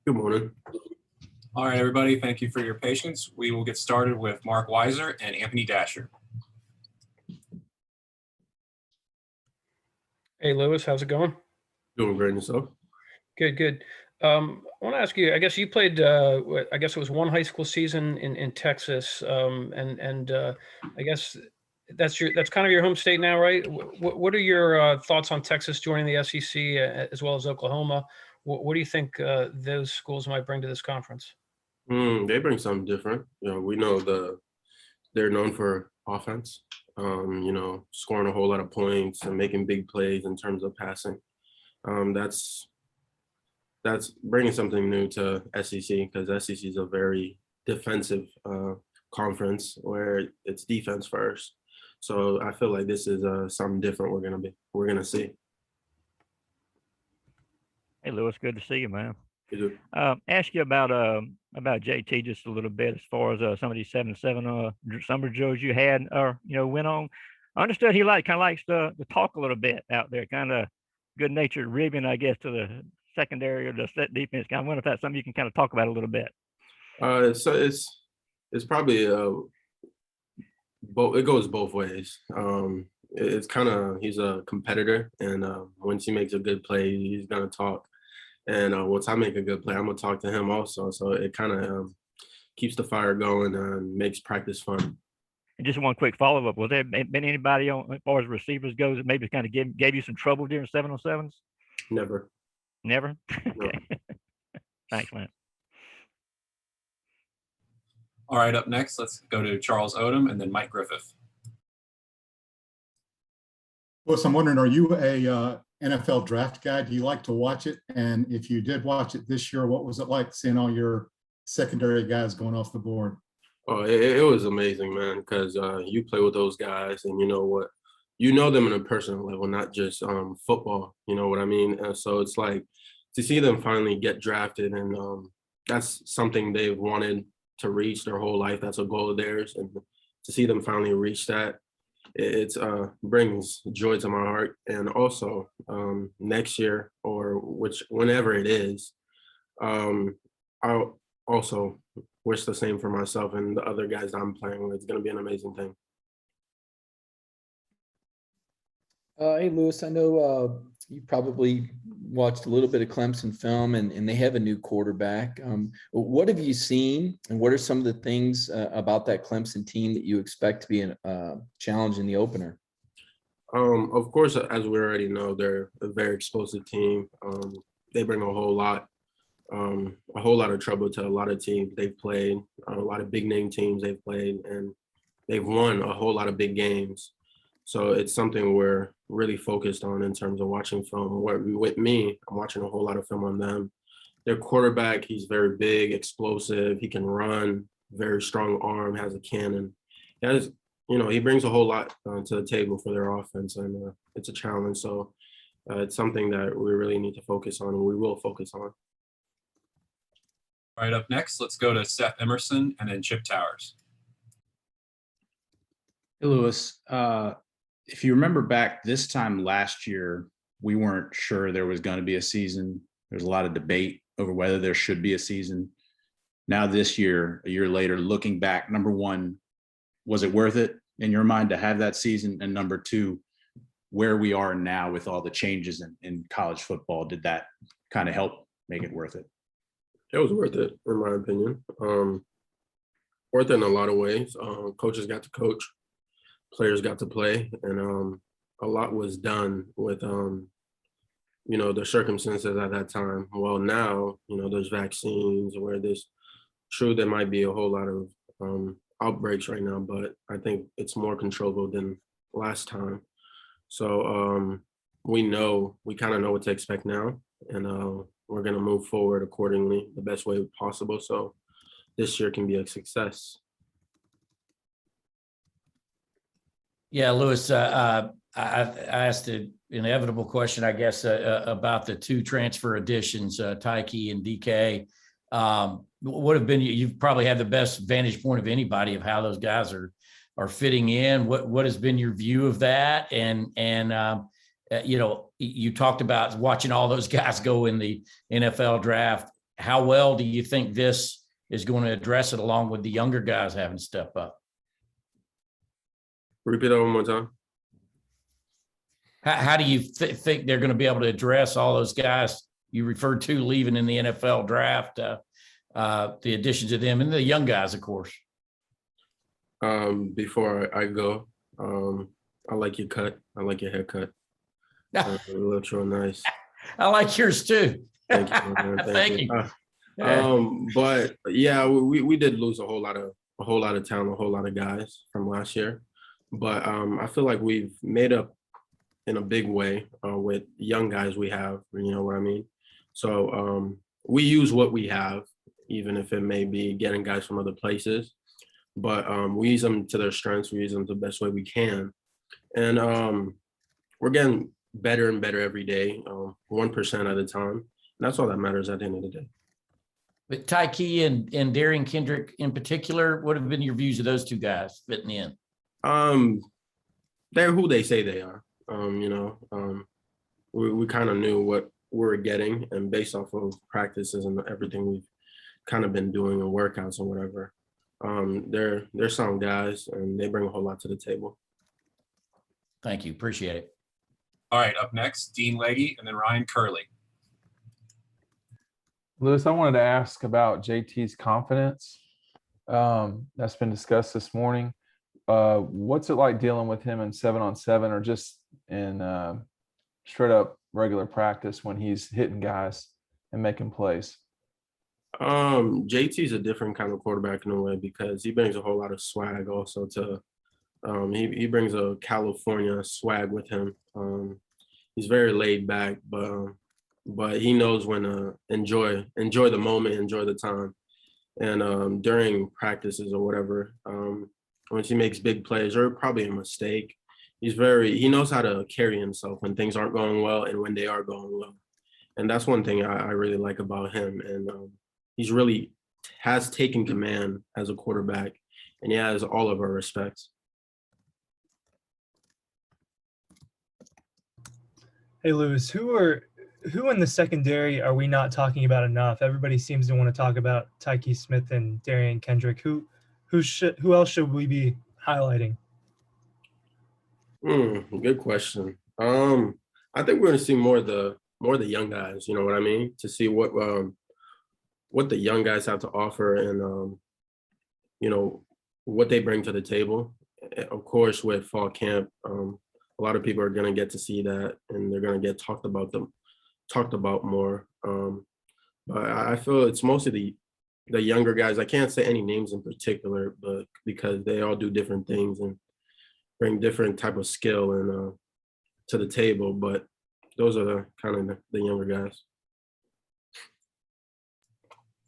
Good morning. All right, everybody, thank you for your patience. We will get started with Mark Weiser and Anthony Dasher. Hey, Lewis, how's it going? Doing great yourself? Good, good. I want to ask you, I guess you played, I guess it was one high school season in Texas. I guess that's kind of your home state now, right? What are your thoughts on Texas joining the SEC as well as Oklahoma? What do you think those schools might bring to this conference? They bring something different. We know they're known for offense. Scoring a whole lot of points and making big plays in terms of passing. That's bringing something new to SEC because SEC is a very defensive conference where it's defense first. So I feel like this is something different we're gonna see. Hey, Lewis, good to see you, man. You Ask you about JT just a little bit as far as some of these 7-7 summer drills you had or went on. I understood he kind of likes to talk a little bit out there, kind of good-natured ribbing, I guess, to the secondary or the set defense. I wonder if that's something you can kind of talk about a little bit. So it's probably both. It goes both ways. It's kind of he's a competitor, and once he makes a good play, he's gonna talk. And once I make a good play, I'm gonna talk to him also. So it kind of keeps the fire going and makes practice fun. And just one quick follow-up: was there been anybody as far as receivers goes that maybe kind of gave you some trouble during 7-on-7s? Never. Never. No. Okay. Thanks, man. All right, up next, let's go to Charles Odom and then Mike Griffith. Lewis, I'm wondering, are you a NFL draft guy? Do you like to watch it? And if you did watch it this year, what was it like seeing all your secondary guys going off the board? Oh, it was amazing, man, because you play with those guys and you know them on a personal level, not just football, you know what I mean? So it's like to see them finally get drafted, and that's something they've wanted to reach their whole life. That's a goal of theirs. And to see them finally reach that, it brings joy to my heart. And also next year or whenever it is, I'll also wish the same for myself and the other guys that I'm playing with. It's going to be an amazing thing. Hey, Lewis, I know you probably watched a little bit of Clemson film, and they have a new quarterback. What have you seen, and what are some of the things about that Clemson team that you expect to be a challenge in the opener? Of course, as we already know, they're a very explosive team. They bring a whole lot of trouble to a lot of teams they've played, a lot of big name teams they've played, and they've won a whole lot of big games. So it's something we're really focused on in terms of watching film. With me, I'm watching a whole lot of film on them. Their quarterback, he's very big, explosive. He can run, very strong arm, has a cannon. He brings a whole lot to the table for their offense, and it's a challenge. So it's something that we really need to focus on, and we will focus on. All right, up next, let's go to Seth Emerson and then Chip Towers. Hey, Lewis, if you remember back this time last year, we weren't sure there was going to be a season. There's a lot of debate over whether there should be a season. Now this year, a year later, looking back, number one, was it worth it in your mind to have that season? And number two, where we are now with all the changes in college football, did that kind of help make it worth it? It was worth it, in my opinion. Worth it in a lot of ways. Coaches got to coach. Players got to play, and a lot was done with the circumstances at that time. Well, now there's vaccines where there might be a whole lot of outbreaks right now, but I think it's more controllable than last time. So we kind of know what to expect now, and we're going to move forward accordingly the best way possible, so this year can be a success. Yeah, Lewis, I asked the inevitable question, I guess, about the two transfer additions, Tyke and DK. What have been, you've probably had the best vantage point of anybody of how those guys are fitting in. What has been your view of that? And you talked about watching all those guys go in the NFL draft. how well do you think this is going to address it along with the younger guys having to step up? Repeat that one more time. How do you think they're going to be able to address all those guys you referred to leaving in the NFL draft, the additions of them and the young guys, of course? Before I go, I like your cut. I like your haircut. It looks real nice. I like yours too. Thank you, man. Thank you. But yeah, we did lose a whole lot of talent, a whole lot of guys from last year. But I feel like we've made up in a big way with young guys we have. You know what I mean? So we use what we have, even if it may be getting guys from other places. But we use them to their strengths. We use them the best way we can, and we're getting better and better every day, 1% at a time. And that's all that matters at the end of the day. But Tyke and Darian Kendrick in particular, what have been your views of those two guys fitting in? They're who they say they are. We kind of knew what we're getting, and based off of practices and everything we've kind of been doing and workouts and whatever. They're sound guys, and they bring a whole lot to the table. Thank you. Appreciate it. All right, up next, Dean Legge and then Ryan Curley. Lewis, I wanted to ask about JT's confidence. That's been discussed this morning. What's it like dealing with him in 7-on-7 or just in straight up regular practice when he's hitting guys and making plays? JT's a different kind of quarterback in a way because he brings a whole lot of swag also to he brings a California swag with him. He's very laid back, but he knows when to enjoy the moment, enjoy the time. And during practices or whatever, once he makes big plays or probably a mistake, he knows how to carry himself when things aren't going well and when they are going well. And that's one thing I really like about him. And he's really has taken command as a quarterback, and he has all of our respects. Hey, Lewis, who in the secondary are we not talking about enough? Everybody seems to want to talk about Tyke Smith and Darian Kendrick. Who else should we be highlighting? Good question. I think we're going to see more of the young guys. You know what I mean? To see what the young guys have to offer and what they bring to the table. Of course, with fall camp, a lot of people are going to get to see that, and they're going to get talked about more. But I feel it's mostly the younger guys. I can't say any names in particular, but because they all do different things and bring different type of skill and to the table. But those are the younger guys.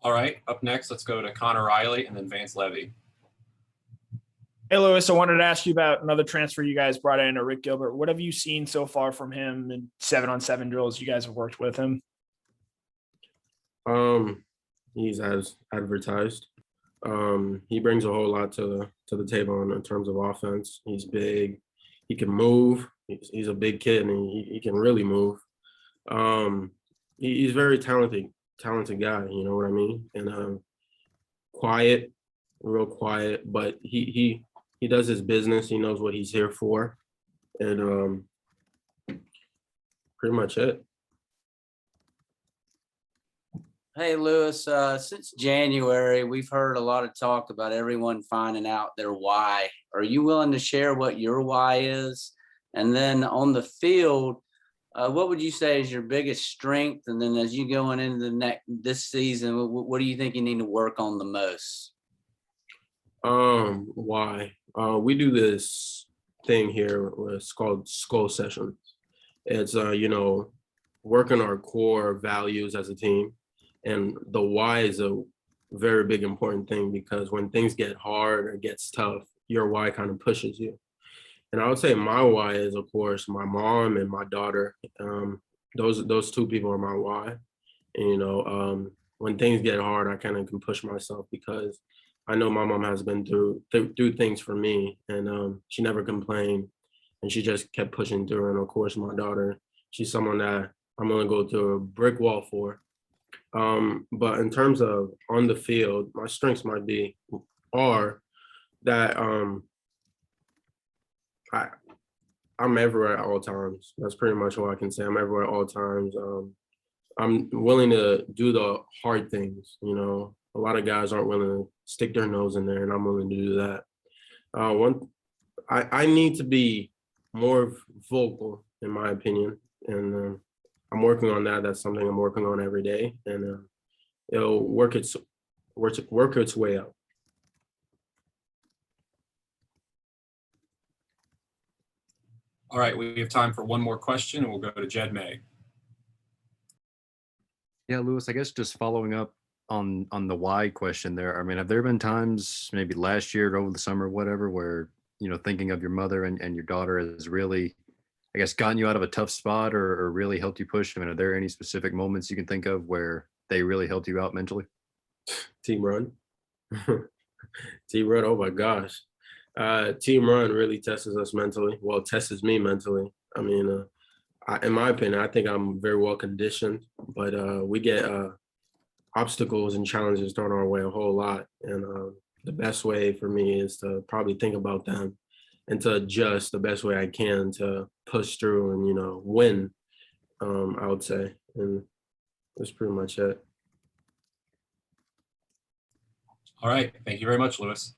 All right, up next, let's go to Connor Riley and then Vance Levy. Hey, Lewis, I wanted to ask you about another transfer you guys brought in, Rick Gilbert. What have you seen so far from him in 7-on-7 drills you guys have worked with him? He's as advertised. He brings a whole lot to the table in terms of offense. He's big. He can move. He's a big kid, and he can really move. He's very talented guy. You know what I mean? And quiet, real quiet, but he does his business. He knows what he's here for, and pretty much it. Hey, Lewis, since January, we've heard a lot of talk about everyone finding out their why. Are you willing to share what your why is? And then on the field, what would you say is your biggest strength? And then as you going into this season, what do you think you need to work on the most? Why? We do this thing here. It's called Skull Sessions. It's working our core values as a team. And the why is a very big important thing, because when things get hard or gets tough, your why kind of pushes you. And I would say my why is, of course, my mom and my daughter. Those two people are my why. And, when things get hard, I kind of can push myself because I know my mom has been through things for me, and she never complained, and she just kept pushing through. And of course, my daughter, she's someone that I'm gonna go through a brick wall for. But in terms of on the field, my strengths are that I'm everywhere at all times. That's pretty much all I can say. I'm everywhere at all times. I'm willing to do the hard things. You know, a lot of guys aren't willing to stick their nose in there, and I'm willing to do that. I need to be more vocal, in my opinion, and I'm working on that. That's something I'm working on every day, and it'll work its way out. All right, we have time for one more question, and we'll go to Jed May. Yeah, Lewis, I guess just following up on the why question there. I mean, have there been times, maybe last year or over the summer, whatever, where, you know, thinking of your mother and your daughter has really, I guess, gotten you out of a tough spot or really helped you push? I mean, are there any specific moments you can think of where they really helped you out mentally? Team Run. Team Run, oh my gosh. Team Run really tests us mentally. Well, tests me mentally. I mean, in my opinion, I think I'm very well conditioned, but we get obstacles and challenges thrown our way a whole lot. And the best way for me is to probably think about them and to adjust the best way I can to push through and, you know, win, I would say. And that's pretty much it. All right, thank you very much, Lewis.